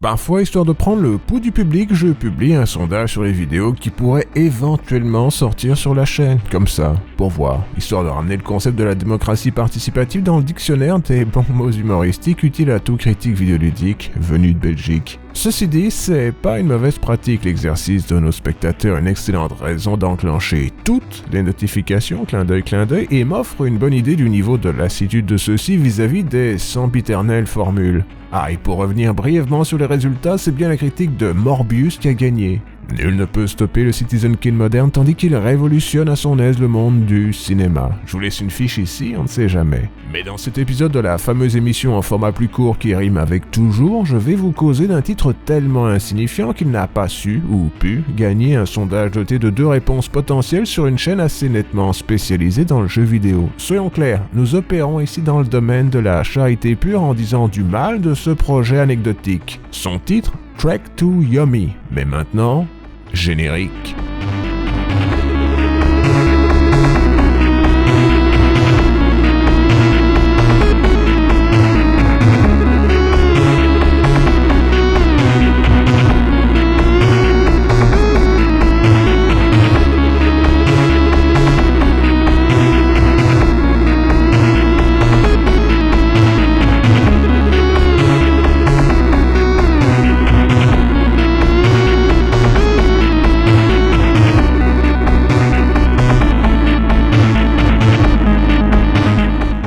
Parfois, histoire de prendre le pouls du public, je publie un sondage sur les vidéos qui pourraient éventuellement sortir sur la chaîne, comme ça, pour voir, histoire de ramener le concept de la démocratie participative dans le dictionnaire des bons mots humoristiques utiles à tout critique vidéoludique venu de Belgique. Ceci dit, c'est pas une mauvaise pratique, l'exercice donne aux spectateurs une excellente raison d'enclencher toutes les notifications, clin d'œil, et m'offre une bonne idée du niveau de lassitude de ceux-ci vis-à-vis des sempiternelles formules. Ah, et pour revenir brièvement sur les résultats, c'est bien la critique de Morbius qui a gagné. Nul ne peut stopper le Citizen Kane moderne tandis qu'il révolutionne à son aise le monde du cinéma. Je vous laisse une fiche ici, on ne sait jamais. Mais dans cet épisode de la fameuse émission en format plus court qui rime avec toujours, je vais vous causer d'un titre tellement insignifiant qu'il n'a pas su ou pu gagner un sondage doté de 2 réponses potentielles sur une chaîne assez nettement spécialisée dans le jeu vidéo. Soyons clairs, nous opérons ici dans le domaine de la charité pure en disant du mal de ce projet anecdotique. Son titre, Trek to Yomi. Mais maintenant, générique.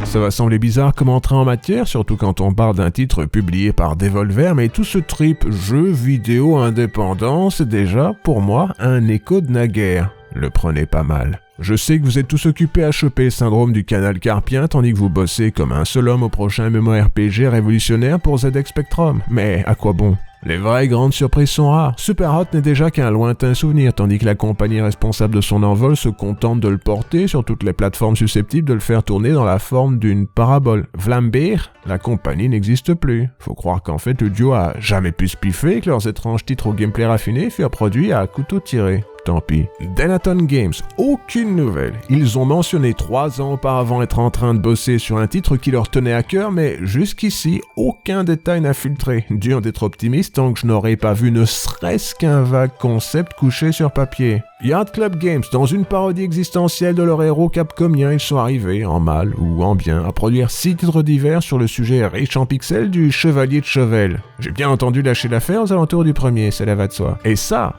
Ça va sembler bizarre comme entrée en matière, surtout quand on parle d'un titre publié par Devolver, mais tout ce trip jeu vidéo indépendant, c'est déjà, pour moi, un écho de naguère. Le prenez pas mal. Je sais que vous êtes tous occupés à choper le syndrome du canal carpien tandis que vous bossez comme un seul homme au prochain MMORPG révolutionnaire pour ZX Spectrum. Mais à quoi bon? Les vraies grandes surprises sont rares. Superhot n'est déjà qu'un lointain souvenir, tandis que la compagnie responsable de son envol se contente de le porter sur toutes les plateformes susceptibles de le faire tourner dans la forme d'une parabole. Vlambeer, la compagnie n'existe plus. Faut croire qu'en fait le duo a jamais pu se piffer et que leurs étranges titres au gameplay raffiné furent produits à couteau tiré. Tant pis. Denaton Games, aucune nouvelle. Ils ont mentionné 3 ans auparavant être en train de bosser sur un titre qui leur tenait à cœur, mais jusqu'ici, aucun détail n'a filtré. Dur d'être optimiste tant que je n'aurais pas vu ne serait-ce qu'un vague concept couché sur papier. Yacht Club Games, dans une parodie existentielle de leur héros capcomien, ils sont arrivés, en mal ou en bien, à produire 6 titres divers sur le sujet riche en pixels du Chevalier de Chauvel. J'ai bien entendu lâcher l'affaire aux alentours du premier, cela va de soi. Et ça,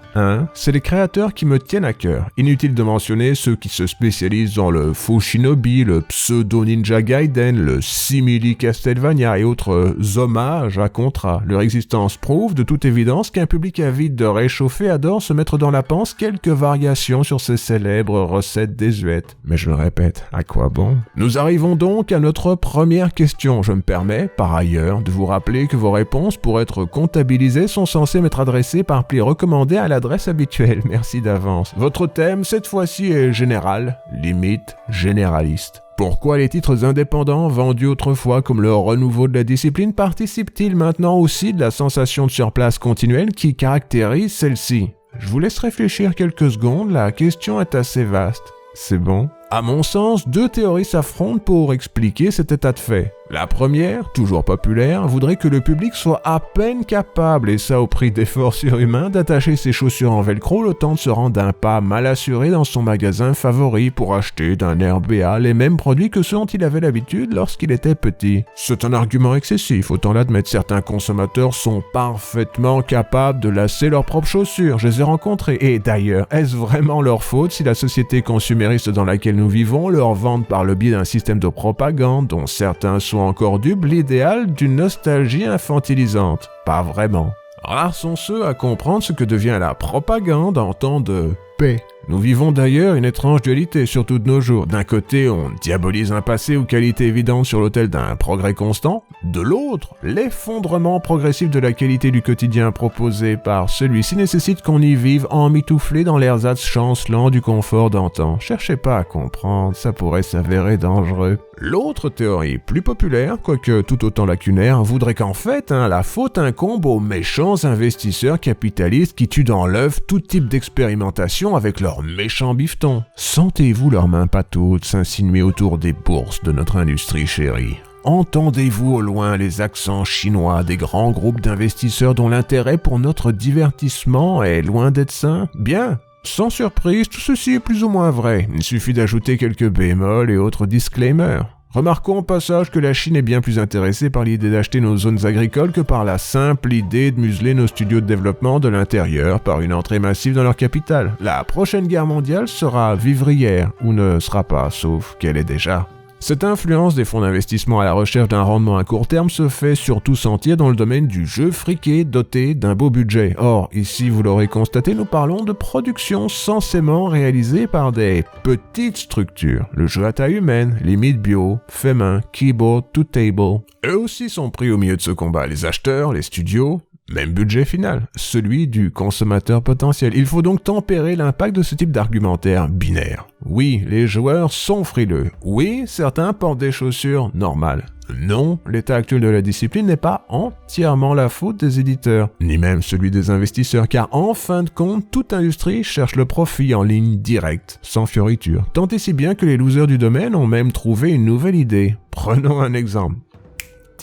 c'est les créateurs qui me tiennent à cœur. Inutile de mentionner ceux qui se spécialisent dans le faux shinobi, le pseudo Ninja Gaiden, le simili Castlevania et autres hommages à Contra. Leur existence prouve de toute évidence qu'un public avide de réchauffer adore se mettre dans la panse quelques variations sur ces célèbres recettes désuètes. Mais je le répète, à quoi bon? Nous arrivons donc à notre première question. Je me permets, par ailleurs, de vous rappeler que vos réponses, pour être comptabilisées, sont censées m'être adressées par pli recommandé à l'adresse habituelle. Merci d'avance. Votre thème, cette fois-ci, est général, limite généraliste. Pourquoi les titres indépendants, vendus autrefois comme le renouveau de la discipline, participent-ils maintenant aussi de la sensation de surplace continuelle qui caractérise celle-ci? Je vous laisse réfléchir quelques secondes, la question est assez vaste. C'est bon? À mon sens, 2 théories s'affrontent pour expliquer cet état de fait. La première, toujours populaire, voudrait que le public soit à peine capable, et ça au prix d'efforts surhumains, d'attacher ses chaussures en velcro le temps de se rendre d'un pas mal assuré dans son magasin favori pour acheter d'un air béat les mêmes produits que ceux dont il avait l'habitude lorsqu'il était petit. C'est un argument excessif, autant l'admettre, certains consommateurs sont parfaitement capables de lasser leurs propres chaussures, je les ai rencontrés. Et d'ailleurs, est-ce vraiment leur faute si la société consumériste dans laquelle nous vivons leur vante par le biais d'un système de propagande dont certains sont encore dupes l'idéal d'une nostalgie infantilisante? Pas vraiment. Rares sont ceux à comprendre ce que devient la propagande en temps de paix. Nous vivons d'ailleurs une étrange dualité, surtout de nos jours. D'un côté, on diabolise un passé aux qualités évidentes sur l'autel d'un progrès constant. De l'autre, l'effondrement progressif de la qualité du quotidien proposé par celui-ci nécessite qu'on y vive emmitouflé dans l'ersatz chancelant du confort d'antan. Cherchez pas à comprendre, ça pourrait s'avérer dangereux. L'autre théorie, plus populaire, quoique tout autant lacunaire, voudrait qu'en fait, la faute incombe aux méchants investisseurs capitalistes qui tuent dans l'œuf tout type d'expérimentation avec leurs méchants bifetons. Sentez-vous leurs mains pataudes s'insinuer autour des bourses de notre industrie chérie? Entendez-vous au loin les accents chinois des grands groupes d'investisseurs dont l'intérêt pour notre divertissement est loin d'être sain? Bien. Sans surprise, tout ceci est plus ou moins vrai. Il suffit d'ajouter quelques bémols et autres disclaimers. Remarquons au passage que la Chine est bien plus intéressée par l'idée d'acheter nos zones agricoles que par la simple idée de museler nos studios de développement de l'intérieur par une entrée massive dans leur capitale. La prochaine guerre mondiale sera vivrière, ou ne sera pas, sauf qu'elle est déjà. Cette influence des fonds d'investissement à la recherche d'un rendement à court terme se fait surtout sentir dans le domaine du jeu friqué doté d'un beau budget. Or, ici vous l'aurez constaté, nous parlons de productions censément réalisées par des petites structures. Le jeu à taille humaine, limite bio, fait main, keyboard to table. Eux aussi sont pris au milieu de ce combat, les acheteurs, les studios. Même budget final, celui du consommateur potentiel. Il faut donc tempérer l'impact de ce type d'argumentaire binaire. Oui, les joueurs sont frileux. Oui, certains portent des chaussures normales. Non, l'état actuel de la discipline n'est pas entièrement la faute des éditeurs, ni même celui des investisseurs, car en fin de compte, toute industrie cherche le profit en ligne directe, sans fioriture. Tant et si bien que les losers du domaine ont même trouvé une nouvelle idée. Prenons un exemple.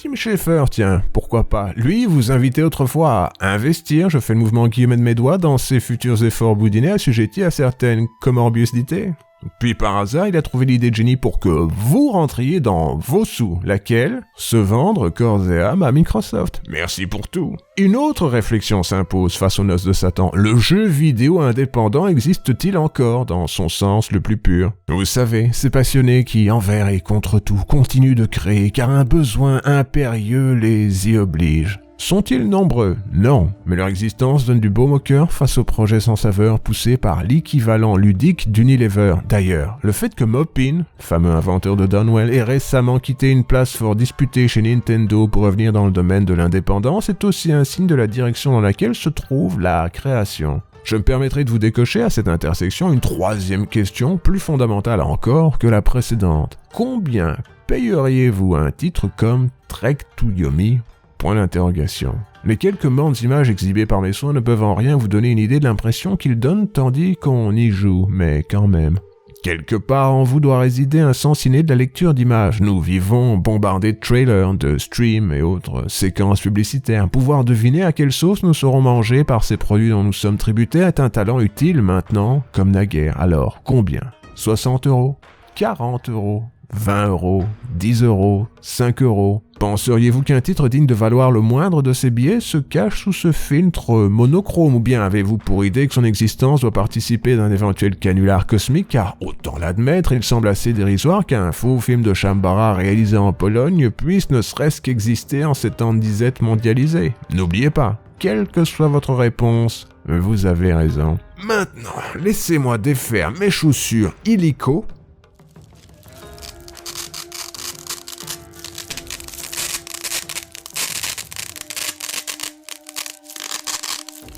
Tim Schafer, tiens, pourquoi pas. Lui, vous invitait autrefois à investir, je fais le mouvement guillemets de mes doigts, dans ses futurs efforts boudinés assujettis à certaines comorbiosités. Puis par hasard, il a trouvé l'idée de génie pour que vous rentriez dans vos sous, laquelle se vendre corps et âme à Microsoft. Merci pour tout. Une autre réflexion s'impose face aux noces de Satan. Le jeu vidéo indépendant existe-t-il encore dans son sens le plus pur? Vous savez, ces passionnés qui, envers et contre tout, continuent de créer car un besoin impérieux les y oblige. Sont-ils nombreux? Non, mais leur existence donne du baume au cœur face aux projets sans saveur poussés par l'équivalent ludique d'Unilever. D'ailleurs, le fait que Mopin, fameux inventeur de Downwell, ait récemment quitté une place fort disputée chez Nintendo pour revenir dans le domaine de l'indépendance est aussi un signe de la direction dans laquelle se trouve la création. Je me permettrai de vous décocher à cette intersection une troisième question plus fondamentale encore que la précédente. Combien payeriez-vous un titre comme Trek to Yomi ? Point d'interrogation. Les quelques mortes images exhibées par mes soins ne peuvent en rien vous donner une idée de l'impression qu'ils donnent tandis qu'on y joue, mais quand même. Quelque part en vous doit résider un sens inné de la lecture d'images. Nous vivons bombardés de trailers, de streams et autres séquences publicitaires. Pouvoir deviner à quelle sauce nous serons mangés par ces produits dont nous sommes tributaires est un talent utile maintenant comme naguère. Alors, combien? 60 €? 40 €? 20 €, 10 €, 5 €. Penseriez-vous qu'un titre digne de valoir le moindre de ces billets se cache sous ce filtre monochrome, ou bien avez-vous pour idée que son existence doit participer d'un éventuel canular cosmique, car autant l'admettre, il semble assez dérisoire qu'un faux film de Chambara réalisé en Pologne puisse ne serait-ce qu'exister en ces temps de disette mondialisée. N'oubliez pas, quelle que soit votre réponse, vous avez raison. Maintenant, laissez-moi défaire mes chaussures illico.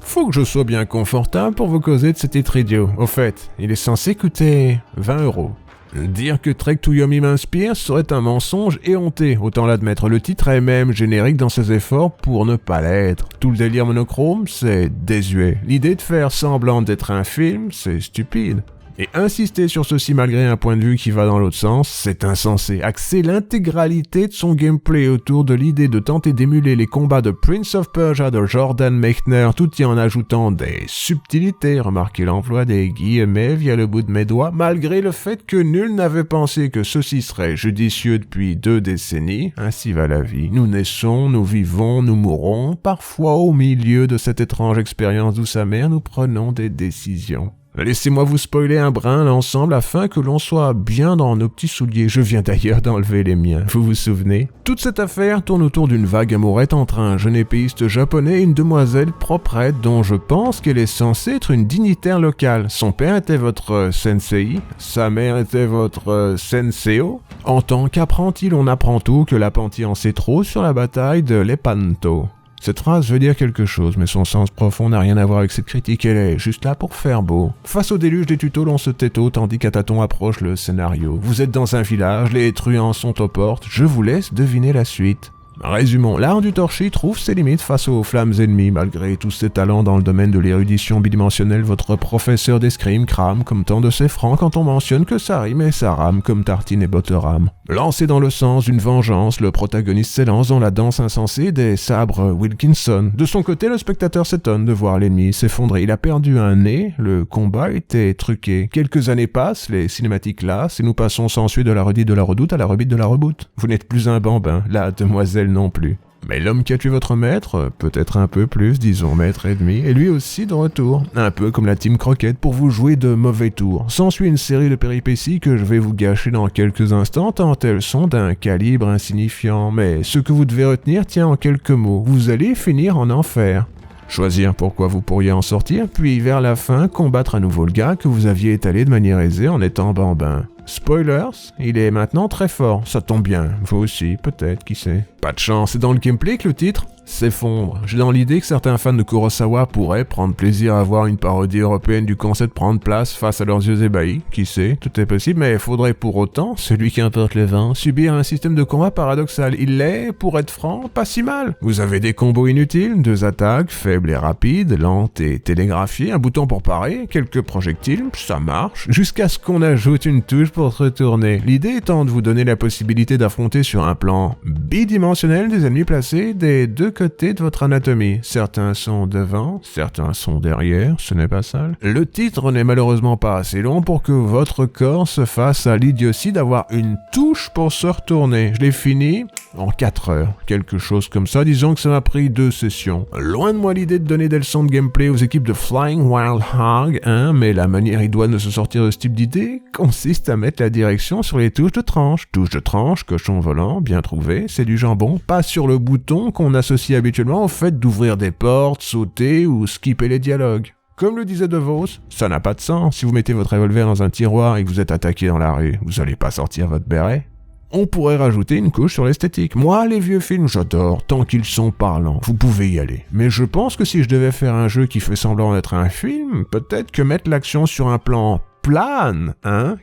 Faut que je sois bien confortable pour vous causer de cet titre idiot. Au fait, il est censé coûter 20 €. Dire que Trek to Yomi m'inspire serait un mensonge éhonté, autant l'admettre. Le titre est même générique dans ses efforts pour ne pas l'être. Tout le délire monochrome, c'est désuet. L'idée de faire semblant d'être un film, c'est stupide. Et insister sur ceci malgré un point de vue qui va dans l'autre sens, c'est insensé. Axer l'intégralité de son gameplay autour de l'idée de tenter d'émuler les combats de Prince of Persia de Jordan Mechner tout y en ajoutant des subtilités, remarquez l'emploi des guillemets via le bout de mes doigts, malgré le fait que nul n'avait pensé que ceci serait judicieux depuis 2 décennies, ainsi va la vie. Nous naissons, nous vivons, nous mourons, parfois au milieu de cette étrange expérience douce amère, nous prenons des décisions. Laissez-moi vous spoiler un brin l'ensemble afin que l'on soit bien dans nos petits souliers. Je viens d'ailleurs d'enlever les miens, vous vous souvenez? Toute cette affaire tourne autour d'une vague amourette entre un jeune épéiste japonais et une demoiselle proprette dont je pense qu'elle est censée être une dignitaire locale. Son père était votre sensei, sa mère était votre senseo. En tant qu'apprenti, l'on apprend tout, que l'apprenti en sait trop sur la bataille de Lepanto. Cette phrase veut dire quelque chose, mais son sens profond n'a rien à voir avec cette critique, elle est juste là pour faire beau. Face au déluge des tutos, l'on se tétôt, tandis qu'à tâtons approche le scénario. Vous êtes dans un village, les truands sont aux portes, je vous laisse deviner la suite. Résumons, l'art du torchis trouve ses limites face aux flammes ennemies. Malgré tous ses talents dans le domaine de l'érudition bidimensionnelle, votre professeur d'escrime crame comme tant de ses francs quand on mentionne que ça rime et ça rame comme tartine et botterame. Lancé dans le sens d'une vengeance, le protagoniste s'élance dans la danse insensée des sabres Wilkinson. De son côté, le spectateur s'étonne de voir l'ennemi s'effondrer. Il a perdu un nez, le combat était truqué. Quelques années passent, les cinématiques lassent, et nous passons sans suite de la redite de la redoute à la rebite de la reboot. Vous n'êtes plus un bambin, la demoiselle non plus. Mais l'homme qui a tué votre maître, peut-être un peu plus, disons maître et demi, est lui aussi de retour. Un peu comme la Team Croquette pour vous jouer de mauvais tours. S'ensuit une série de péripéties que je vais vous gâcher dans quelques instants tant elles sont d'un calibre insignifiant. Mais ce que vous devez retenir tient en quelques mots. Vous allez finir en enfer. Choisir pourquoi vous pourriez en sortir, puis vers la fin, combattre à nouveau le gars que vous aviez étalé de manière aisée en étant bambin. Spoilers, il est maintenant très fort, ça tombe bien, vous aussi, peut-être, qui sait. Pas de chance, c'est dans le gameplay que le titre s'effondre. J'ai dans l'idée que certains fans de Kurosawa pourraient prendre plaisir à voir une parodie européenne du concept prendre place face à leurs yeux ébahis, qui sait, tout est possible, mais faudrait pour autant, celui qui importe le vent, subir un système de combat paradoxal. Il l'est, pour être franc, pas si mal. Vous avez des combos inutiles, 2 attaques, faibles et rapides, lentes et télégraphiées, un bouton pour parer, quelques projectiles, ça marche, jusqu'à ce qu'on ajoute une touche pour se retourner. L'idée étant de vous donner la possibilité d'affronter sur un plan bidimensionnel des ennemis placés des deux côtés de votre anatomie. Certains sont devant, certains sont derrière, ce n'est pas sale. Le titre n'est malheureusement pas assez long pour que votre corps se fasse à l'idiotie d'avoir une touche pour se retourner. Je l'ai fini en 4 heures, quelque chose comme ça, disons que ça m'a pris 2 sessions. Loin de moi l'idée de donner des leçons de gameplay aux équipes de Flying Wild Hog, mais la manière idoine de se sortir de ce type d'idée consiste à mettre la direction sur les touches de tranche. Touche de tranche, cochon volant, bien trouvé, c'est du jambon, pas sur le bouton qu'on associe habituellement au fait d'ouvrir des portes, sauter ou skipper les dialogues. Comme le disait De Vos, ça n'a pas de sens. Si vous mettez votre revolver dans un tiroir et que vous êtes attaqué dans la rue, vous allez pas sortir votre béret. On pourrait rajouter une couche sur l'esthétique. Moi, les vieux films, j'adore, tant qu'ils sont parlants. Vous pouvez y aller. Mais je pense que si je devais faire un jeu qui fait semblant d'être un film, peut-être que mettre l'action sur un plan plane,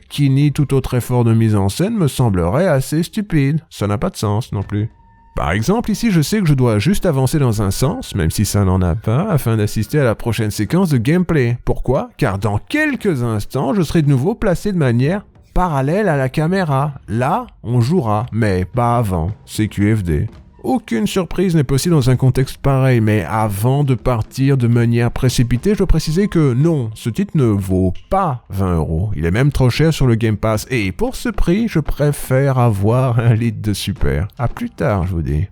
qui nie tout autre effort de mise en scène me semblerait assez stupide. Ça n'a pas de sens non plus. Par exemple, ici, je sais que je dois juste avancer dans un sens, même si ça n'en a pas, afin d'assister à la prochaine séquence de gameplay. Pourquoi ? Car dans quelques instants, je serai de nouveau placé de manière parallèle à la caméra. Là, on jouera, mais pas avant. C'est QFD. Aucune surprise n'est possible dans un contexte pareil, mais avant de partir de manière précipitée, je dois préciser que non, ce titre ne vaut pas 20€. Il est même trop cher sur le Game Pass, et pour ce prix, je préfère avoir 1 litre de super. À plus tard, je vous dis.